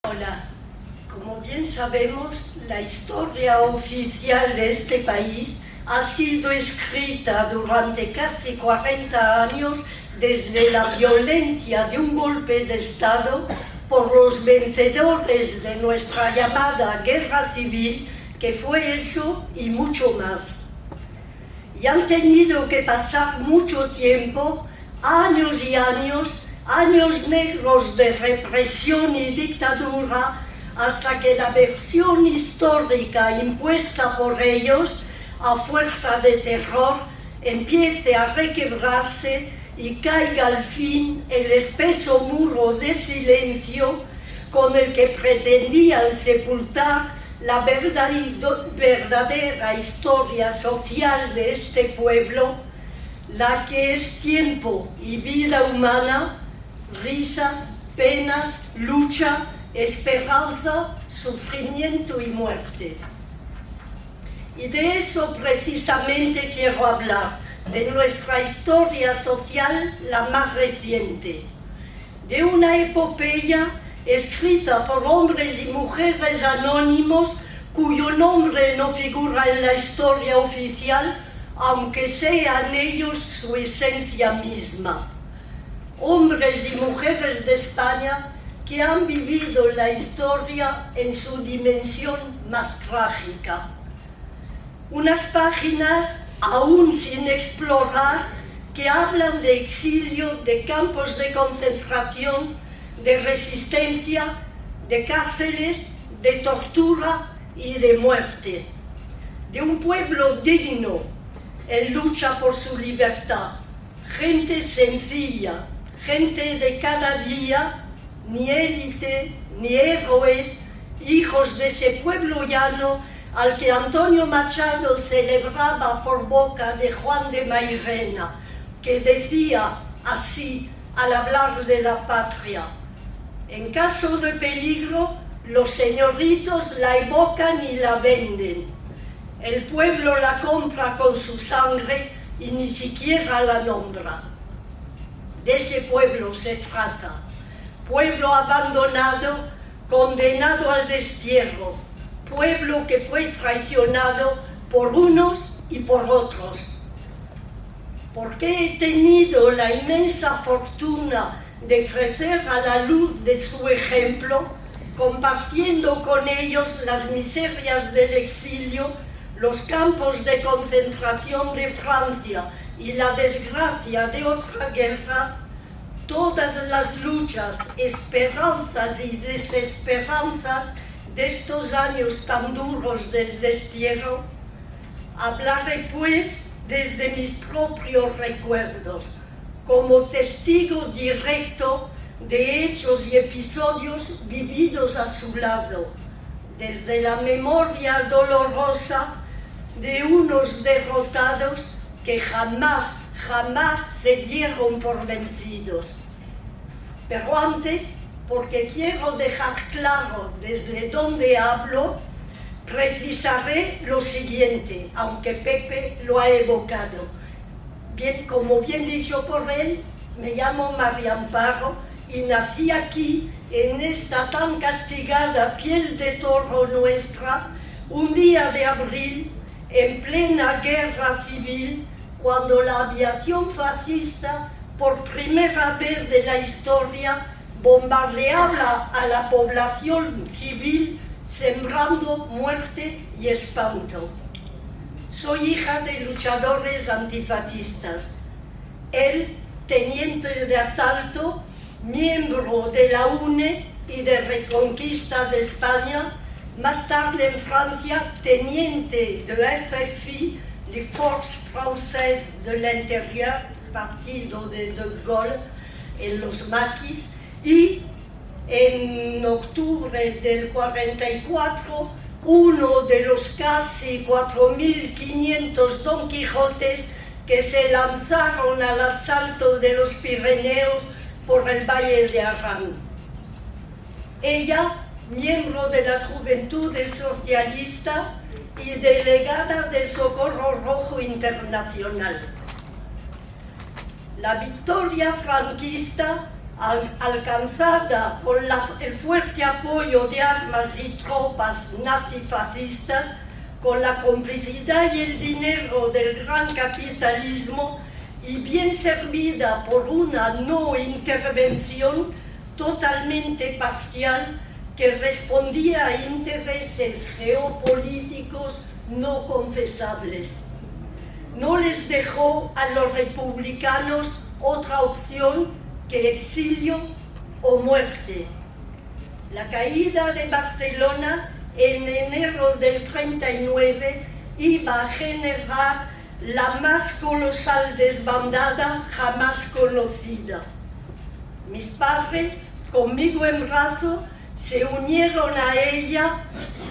Hola, como bien sabemos, la historia oficial de este país ha sido escrita durante casi 40 años desde la violencia de un golpe de Estado por los vencedores de nuestra llamada guerra civil, que fue eso y mucho más. Y han tenido que pasar mucho tiempo, años y años, años negros de represión y dictadura, hasta que la versión histórica impuesta por ellos, a fuerza de terror, empiece a requebrarse y caiga al fin el espeso muro de silencio con el que pretendían sepultar la verdadera historia social de este pueblo, la que es tiempo y vida humana, risas, penas, lucha, esperanza, sufrimiento y muerte. Y de eso precisamente quiero hablar, de nuestra historia social, la más reciente, de una epopeya escrita por hombres y mujeres anónimos cuyo nombre no figura en la historia oficial, aunque sean ellos su esencia misma. Hombres y mujeres de España que han vivido la historia en su dimensión más trágica. Unas páginas aún sin explorar que hablan de exilio, de campos de concentración, de resistencia, de cárceles, de tortura y de muerte. De un pueblo digno en lucha por su libertad. Gente sencilla, gente de cada día, ni élite, ni héroes, hijos de ese pueblo llano al que Antonio Machado celebraba por boca de Juan de Mairena, que decía así al hablar de la patria: en caso de peligro, los señoritos la evocan y la venden. El pueblo la compra con su sangre y ni siquiera la nombra. De ese pueblo se trata. Pueblo abandonado, condenado al destierro. Pueblo que fue traicionado por unos y por otros. Porque he tenido la inmensa fortuna de crecer a la luz de su ejemplo, compartiendo con ellos las miserias del exilio, los campos de concentración de Francia y la desgracia de otra guerra, todas las luchas, esperanzas y desesperanzas de estos años tan duros del destierro. Hablaré pues desde mis propios recuerdos, como testigo directo de hechos y episodios vividos a su lado, desde la memoria dolorosa de unos derrotados que jamás se dieron por vencidos. Pero antes, porque quiero dejar claro desde dónde hablo, precisaré lo siguiente, aunque Pepe lo ha evocado. Bien, como bien dicho por él, me llamo María Amparo y nací aquí, en esta tan castigada piel de toro nuestra, un día de abril, en plena guerra civil, cuando la aviación fascista, por primera vez de la historia, bombardeaba a la población civil, sembrando muerte y espanto. Soy hija de luchadores antifascistas. Él, teniente de asalto, miembro de la UNE y de Reconquista de España, más tarde en Francia, teniente de la FFI, les Forces Françaises de l'Intérieur, partido de Gaulle, en los maquis, y en octubre del 44, uno de los casi 4.500 Don Quijotes que se lanzaron al asalto de los Pirineos por el Valle de Arán. Ella, miembro de las Juventudes Socialistas y delegada del Socorro Rojo Internacional. La victoria franquista alcanzada con el fuerte apoyo de armas y tropas nazifascistas, con la complicidad y el dinero del gran capitalismo, y bien servida por una no intervención totalmente parcial que respondía a intereses geopolíticos no confesables. No les dejó a los republicanos otra opción que exilio o muerte. La caída de Barcelona en enero del 39 iba a generar la más colosal desbandada jamás conocida. Mis padres, conmigo en brazo, se unieron a ella,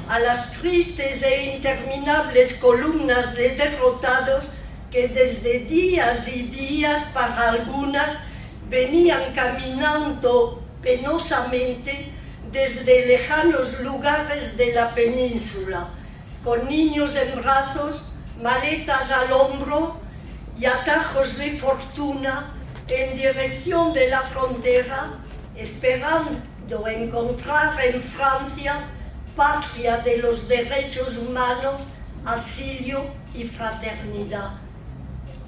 a las tristes e interminables columnas de derrotados que desde días y días para algunas venían caminando penosamente desde lejanos lugares de la península, con niños en brazos, maletas al hombro y atajos de fortuna en dirección de la frontera, esperando encontrar en Francia, patria de los derechos humanos, asilo y fraternidad.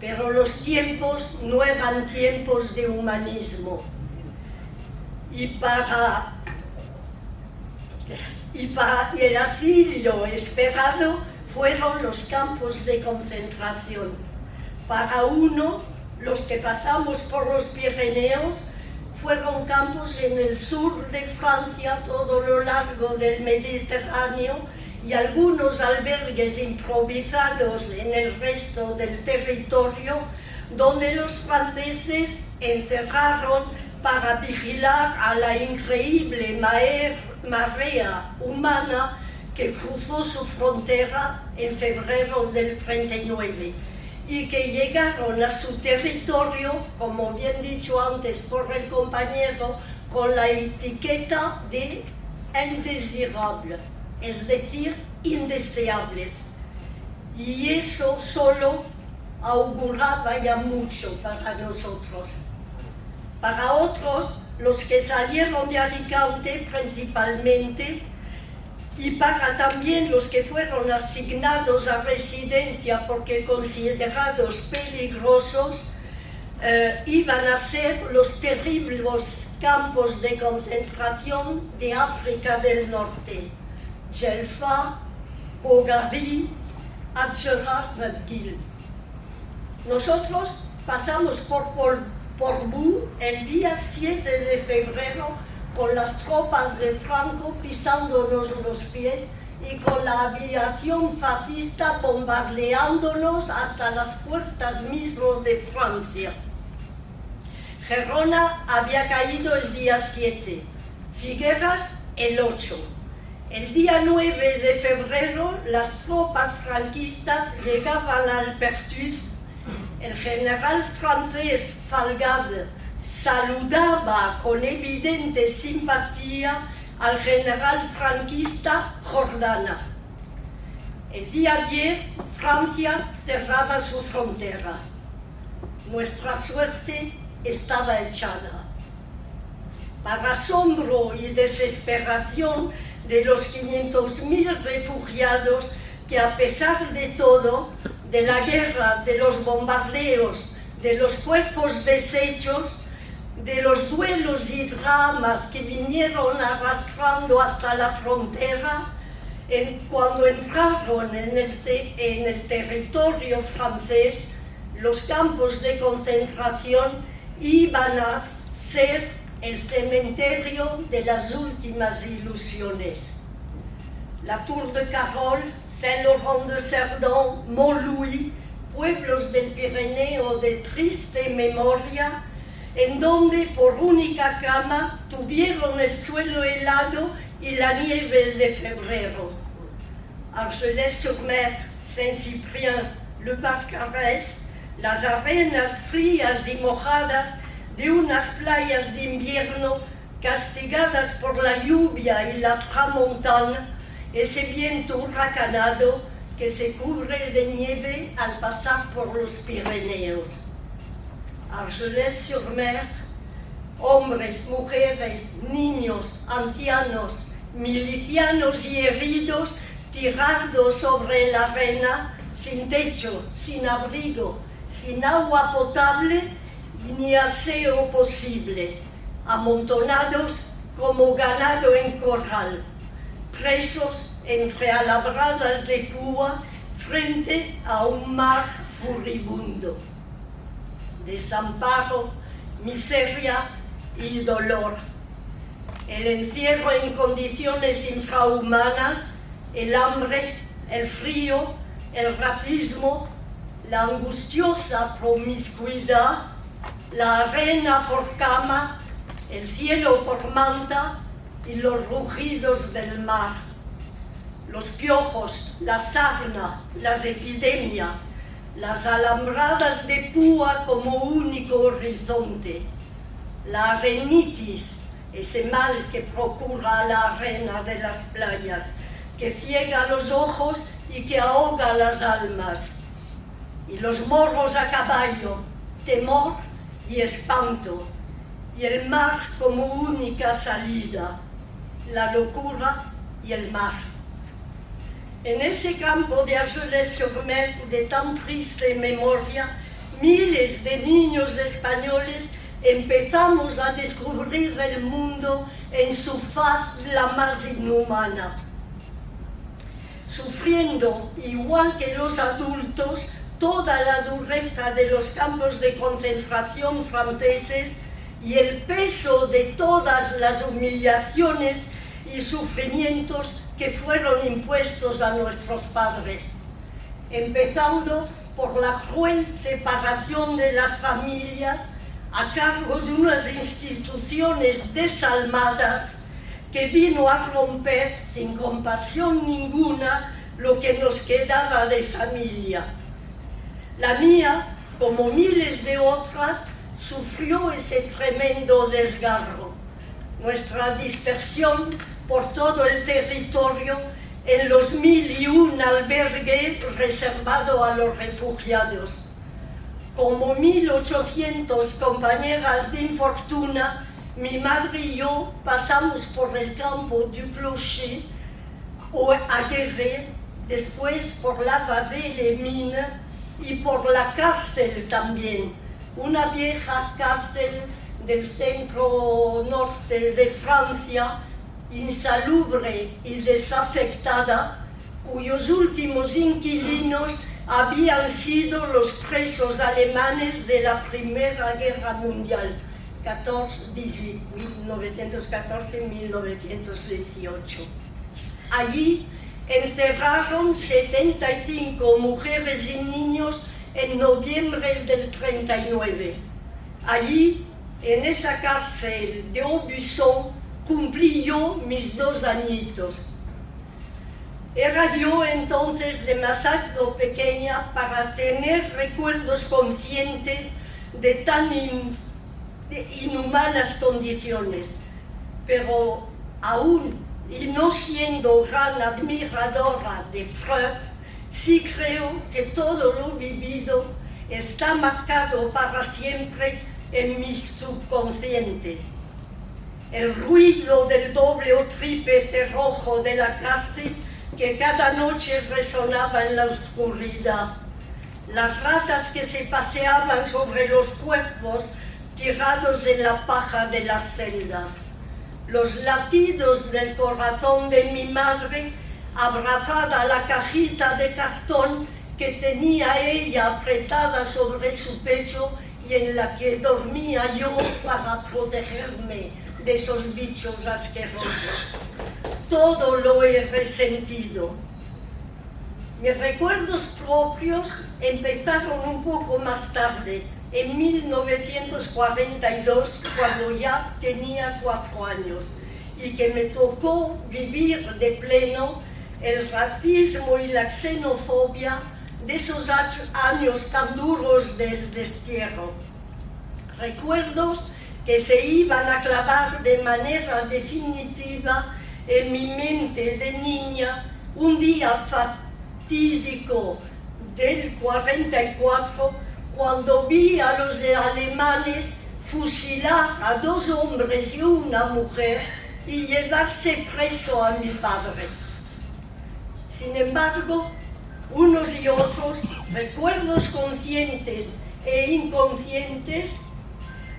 Pero los tiempos no eran tiempos de humanismo. Y el asilo esperado fueron los campos de concentración. Para uno, los que pasamos por los Pirineos, fueron campos en el sur de Francia, todo lo largo del Mediterráneo, y algunos albergues improvisados en el resto del territorio, donde los franceses encerraron para vigilar a la increíble marea humana que cruzó su frontera en febrero del 39 y que llegaron a su territorio, como bien dicho antes por el compañero, con la etiqueta de indesirable, es decir, indeseables. Y eso solo auguraba ya mucho para nosotros. Para otros, los que salieron de Alicante principalmente, y para también los que fueron asignados a residencia porque considerados peligrosos, iban a ser los terribles campos de concentración de África del Norte, Jelfa, Ogari, Adjara, McGill. Nosotros pasamos por Portbou el día 7 de febrero con las tropas de Franco pisándonos los pies y con la aviación fascista bombardeándonos hasta las puertas mismas de Francia. Gerona había caído el día 7, Figueras el 8. El día 9 de febrero las tropas franquistas llegaban al Perthus. El general francés Falgade saludaba con evidente simpatía al general franquista Jordana. El día 10, Francia cerraba su frontera. Nuestra suerte estaba echada. Para asombro y desesperación de los 500.000 refugiados que, a pesar de todo, de la guerra, de los bombardeos, de los cuerpos deshechos, de los duelos y dramas que vinieron arrastrando hasta la frontera, cuando entraron en el territorio francés, los campos de concentración iban a ser el cementerio de las últimas ilusiones. La Tour de Carol, Saint-Laurent-de-Cerdan, Montlouis, pueblos del Pirineo de triste memoria, en donde por única cama tuvieron el suelo helado y la nieve de febrero. Argelès-sur-Mer, Saint-Cyprien, Le Barcarès, las arenas frías y mojadas de unas playas de invierno castigadas por la lluvia y la tramontana, ese viento huracanado que se cubre de nieve al pasar por los Pirineos. Argelès-sur-Mer, hombres, mujeres, niños, ancianos, milicianos y heridos tirados sobre la arena, sin techo, sin abrigo, sin agua potable ni aseo posible, amontonados como ganado en corral, presos entre alabradas de púa frente a un mar furibundo. Desamparo, miseria y dolor. El encierro en condiciones infrahumanas, el hambre, el frío, el racismo, la angustiosa promiscuidad, la arena por cama, el cielo por manta y los rugidos del mar. Los piojos, la sarna, las epidemias, las alambradas de púa como único horizonte, la arenitis, ese mal que procura la arena de las playas, que ciega los ojos y que ahoga las almas, y los morros a caballo, temor y espanto, y el mar como única salida, la locura y el mar. En ese campo de Argelès-sur-Mer de tan triste memoria, miles de niños españoles empezamos a descubrir el mundo en su faz la más inhumana, sufriendo, igual que los adultos, toda la dureza de los campos de concentración franceses y el peso de todas las humillaciones y sufrimientos que fueron impuestos a nuestros padres, empezando por la cruel separación de las familias a cargo de unas instituciones desalmadas que vino a romper sin compasión ninguna lo que nos quedaba de familia. La mía, como miles de otras, sufrió ese tremendo desgarro. Nuestra dispersión por todo el territorio en los 1001 albergues reservados a los refugiados. Como 1800 compañeras de infortuna, mi madre y yo pasamos por el campo du Clocher a Guéret, después por la Vavée-les-Mines y por la cárcel también, una vieja cárcel del centro norte de Francia, insalubre y desafectada, cuyos últimos inquilinos habían sido los presos alemanes de la Primera Guerra Mundial, 1914-1918. Allí encerraron 75 mujeres y niños en noviembre del 39. Allí, en esa cárcel de Aubusson, cumplí yo mis 2 añitos. Era yo entonces demasiado pequeña para tener recuerdos conscientes de tan inhumanas condiciones, pero aún, y no siendo gran admiradora de Freud, sí creo que todo lo vivido está marcado para siempre en mi subconsciente. El ruido del doble o triple cerrojo de la cárcel que cada noche resonaba en la oscuridad, las ratas que se paseaban sobre los cuerpos tirados en la paja de las celdas, los latidos del corazón de mi madre abrazada a la cajita de cartón que tenía ella apretada sobre su pecho y en la que dormía yo para protegerme de esos bichos asquerosos. Todo lo he resentido. Mis recuerdos propios empezaron un poco más tarde, en 1942, cuando ya tenía 4 años, y que me tocó vivir de pleno el racismo y la xenofobia de esos años tan duros del destierro. Recuerdos que se iban a clavar de manera definitiva en mi mente de niña un día fatídico del 44, cuando vi a los alemanes fusilar a 2 hombres y una mujer y llevarse preso a mi padre. Sin embargo, unos y otros, recuerdos conscientes e inconscientes,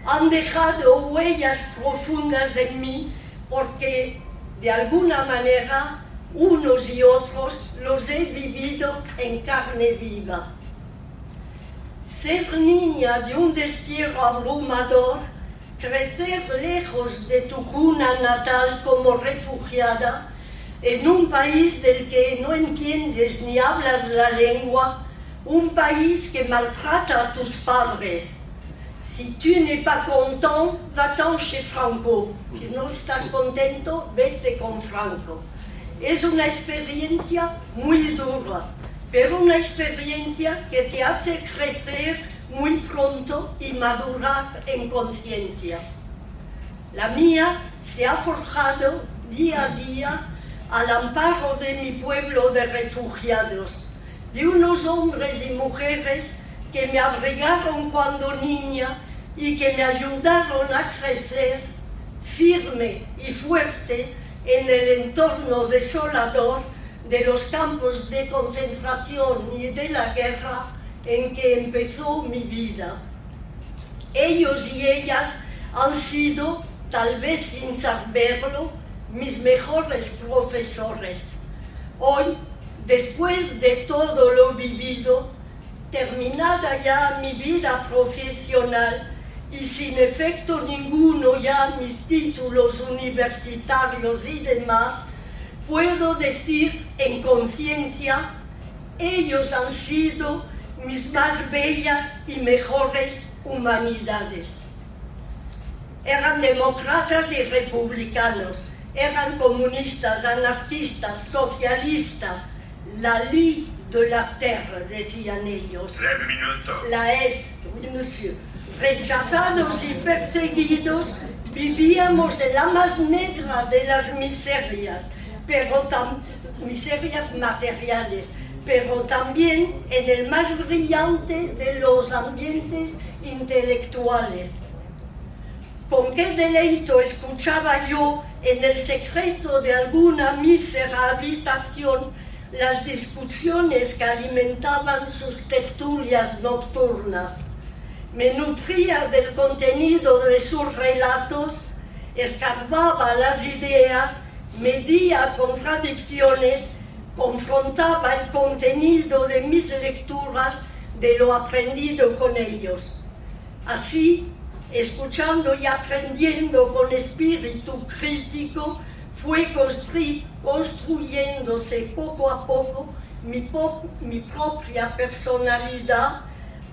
han dejado huellas profundas en mí porque, de alguna manera, unos y otros los he vivido en carne viva. Ser niña de un destierro abrumador, crecer lejos de tu cuna natal como refugiada, en un país del que no entiendes ni hablas la lengua, un país que maltrata a tus padres. Si tu n'es pas content, va-t'en chez Franco. Si no estás contento, vete con Franco. Es una experiencia muy dura, pero una experiencia que te hace crecer muy pronto y madurar en conciencia. La mía se ha forjado día a día al amparo de mi pueblo de refugiados, de unos hombres y mujeres que me abrigaron cuando niña y que me ayudaron a crecer firme y fuerte en el entorno desolador de los campos de concentración y de la guerra en que empezó mi vida. Ellos y ellas han sido, tal vez sin saberlo, mis mejores profesores. Hoy, después de todo lo vivido, terminada ya mi vida profesional y sin efecto ninguno ya mis títulos universitarios y demás, puedo decir en conciencia, ellos han sido mis más bellas y mejores humanidades. Eran demócratas y republicanos, eran comunistas, anarquistas, socialistas, la lie de la terre, decían ellos. La est, oui, monsieur. Rechazados y perseguidos, vivíamos en la más negra de las miserias, miserias materiales, pero también en el más brillante de los ambientes intelectuales. Con qué deleito escuchaba yo en el secreto de alguna mísera habitación las discusiones que alimentaban sus tertulias nocturnas. Me nutría del contenido de sus relatos, escarbaba las ideas, medía contradicciones, confrontaba el contenido de mis lecturas de lo aprendido con ellos. Así, escuchando y aprendiendo con espíritu crítico, fue construyéndose poco a poco mi propia personalidad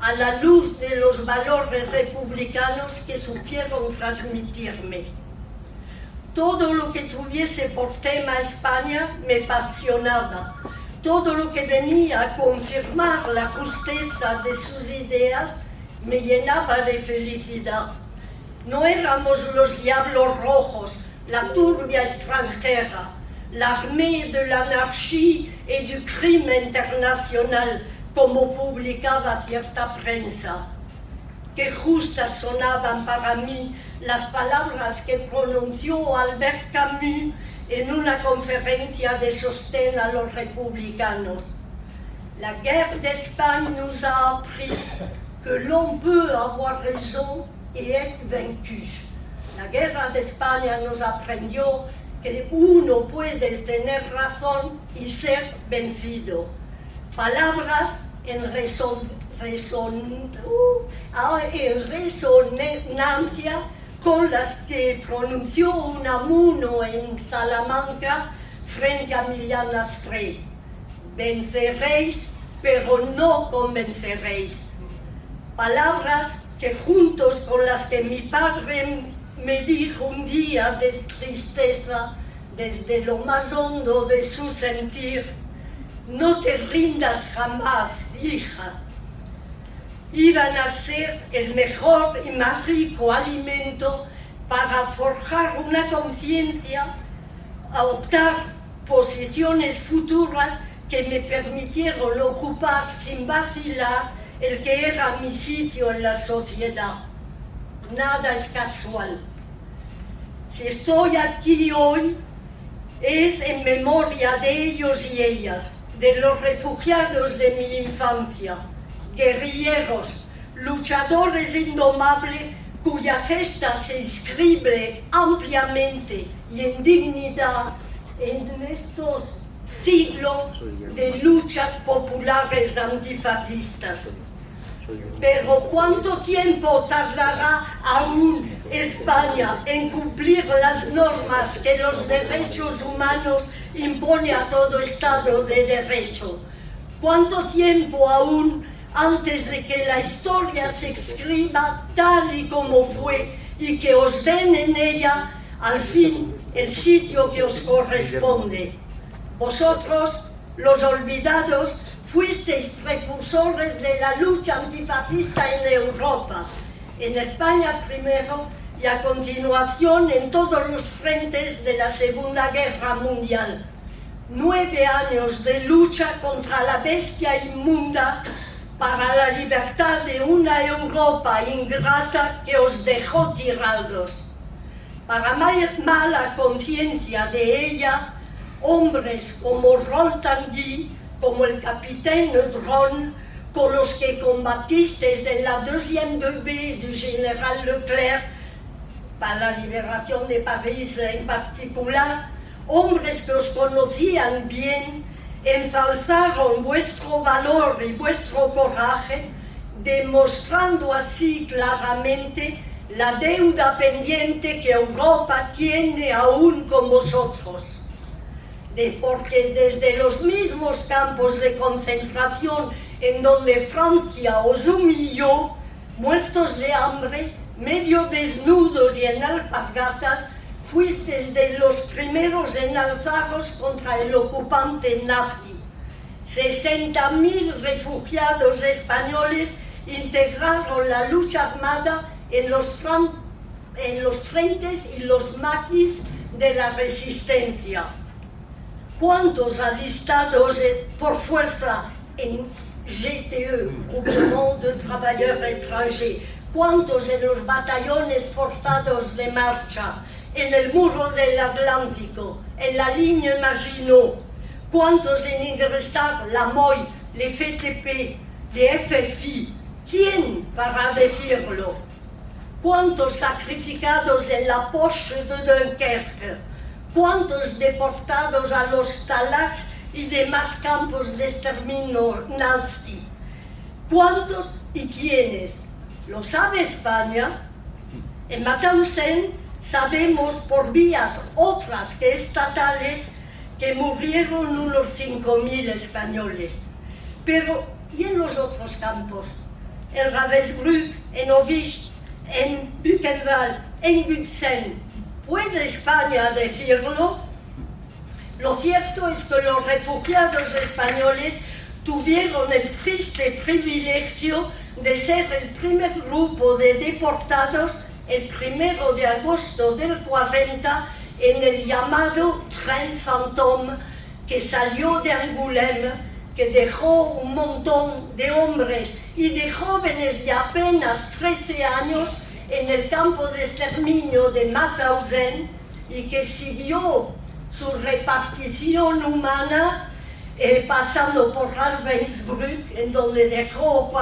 a la luz de los valores republicanos que supieron transmitirme. Todo lo que tuviese por tema España me apasionaba. Todo lo que venía a confirmar la justeza de sus ideas me llenaba de felicidad. No éramos los diablos rojos, la turbia extranjera, l'armée de l'anarchie et du crime international, como publicaba cierta prensa. Qué justas sonaban para mí las palabras que pronunció Albert Camus en una conferencia de sostén a los republicanos. La guerre d'Espagne nous a appris que l'on peut avoir raison et être vaincu. La guerra de España nos aprendió que uno puede tener razón y ser vencido. Palabras en resonancia con las que pronunció Unamuno en Salamanca frente a Millán Astray. Venceréis, pero no convenceréis. Palabras que juntos con las que mi padre me dijo un día de tristeza desde lo más hondo de su sentir: no te rindas jamás, hija. Iban a ser el mejor y más rico alimento para forjar una conciencia, adoptar posiciones futuras que me permitieron ocupar sin vacilar el que era mi sitio en la sociedad. nada es casual. Si estoy aquí hoy, es en memoria de ellos y ellas, de los refugiados de mi infancia, guerrilleros, luchadores indomables, cuya gesta se inscribe ampliamente y en dignidad en estos siglos de luchas populares antifascistas. Pero ¿cuánto tiempo tardará aún España en cumplir las normas que los derechos humanos impone a todo Estado de Derecho? ¿Cuánto tiempo aún antes de que la historia se escriba tal y como fue y que os den en ella al fin el sitio que os corresponde? Vosotros, los olvidados, fuisteis precursores de la lucha antifascista en Europa, en España primero y a continuación en todos los frentes de la Segunda Guerra Mundial. 9 años de lucha contra la bestia inmunda para la libertad de una Europa ingrata que os dejó tirados. Para mala conciencia de ella, hombres como Roll Tanguy, como el capitán Dron, con los que combatisteis en la deuxième B du general Leclerc, para la liberación de París en particular, hombres que os conocían bien, ensalzaron vuestro valor y vuestro coraje, demostrando así claramente la deuda pendiente que Europa tiene aún con vosotros. Porque desde los mismos campos de concentración en donde Francia os humilló, muertos de hambre, medio desnudos y en alpargatas, fuisteis de los primeros en alzaros contra el ocupante nazi. 60.000 refugiados españoles integraron la lucha armada en los frentes y los maquis de la resistencia. ¿Cuántos alistados por fuerza en GTE, Groupement de Travailleurs Étrangers? ¿Cuántos en los batallones forzados de marcha, en el muro del Atlántico, en la línea Maginot? ¿Cuántos en ingresar la MOI, le FTP, le FFI? ¿Quién para decirlo? ¿Cuántos sacrificados en la Poche de Dunkerque? ¿Cuántos deportados a los Stalags y demás campos de exterminio nazi? ¿Cuántos y quiénes? ¿Lo sabe España? En Mauthausen sabemos por vías otras que estatales que murieron unos 5.000 españoles. Pero, ¿y en los otros campos? En Ravensbrück, en Ovisch, en Buchenwald, en Bützen. ¿Puede España decirlo? Lo cierto es que los refugiados españoles tuvieron el triste privilegio de ser el primer grupo de deportados el 1 de agosto del 40 en el llamado Tren Fantôme que salió de Angoulême, que dejó un montón de hombres y de jóvenes de apenas 13 años en el campo de exterminio de Mauthausen y que siguió su repartición humana pasando por Ravensbrück, en donde dejó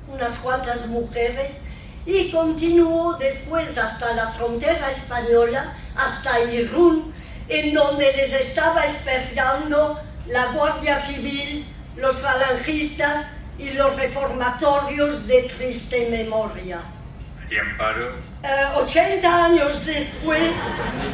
unas cuantas mujeres, y continuó después hasta la frontera española, hasta Irún, en donde les estaba esperando la Guardia Civil, los falangistas y los reformatorios de triste memoria. 80 años después,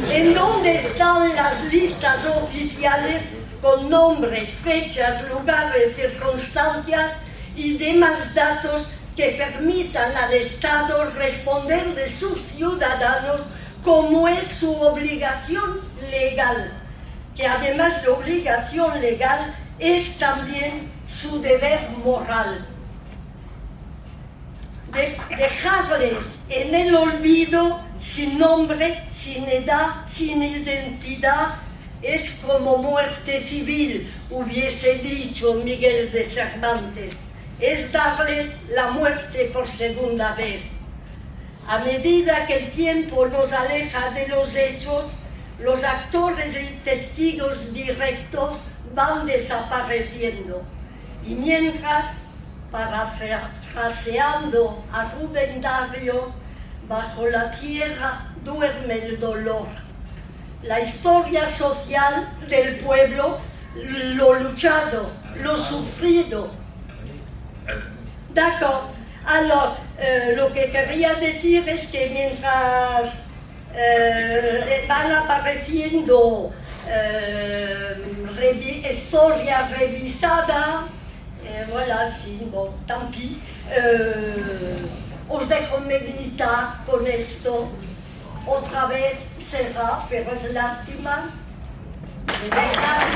¿en dónde están las listas oficiales con nombres, fechas, lugares, circunstancias y demás datos que permitan al Estado responder de sus ciudadanos como es su obligación legal, que además de obligación legal es también su deber moral? Dejarles en el olvido, sin nombre, sin edad, sin identidad, es como muerte civil, hubiese dicho Miguel de Cervantes. Es darles la muerte por segunda vez. A medida que el tiempo nos aleja de los hechos, los actores y testigos directos van desapareciendo. Y mientras, parafraseando a Rubén Darío, bajo la tierra duerme el dolor. La historia social del pueblo, lo luchado, lo sufrido. D'accord. Alors, lo que quería decir es que mientras van apareciendo historia revisada, voilà, en fin, bon, tant pis, os dejo meditar con esto. Otra vez será, pero es lástima de dejar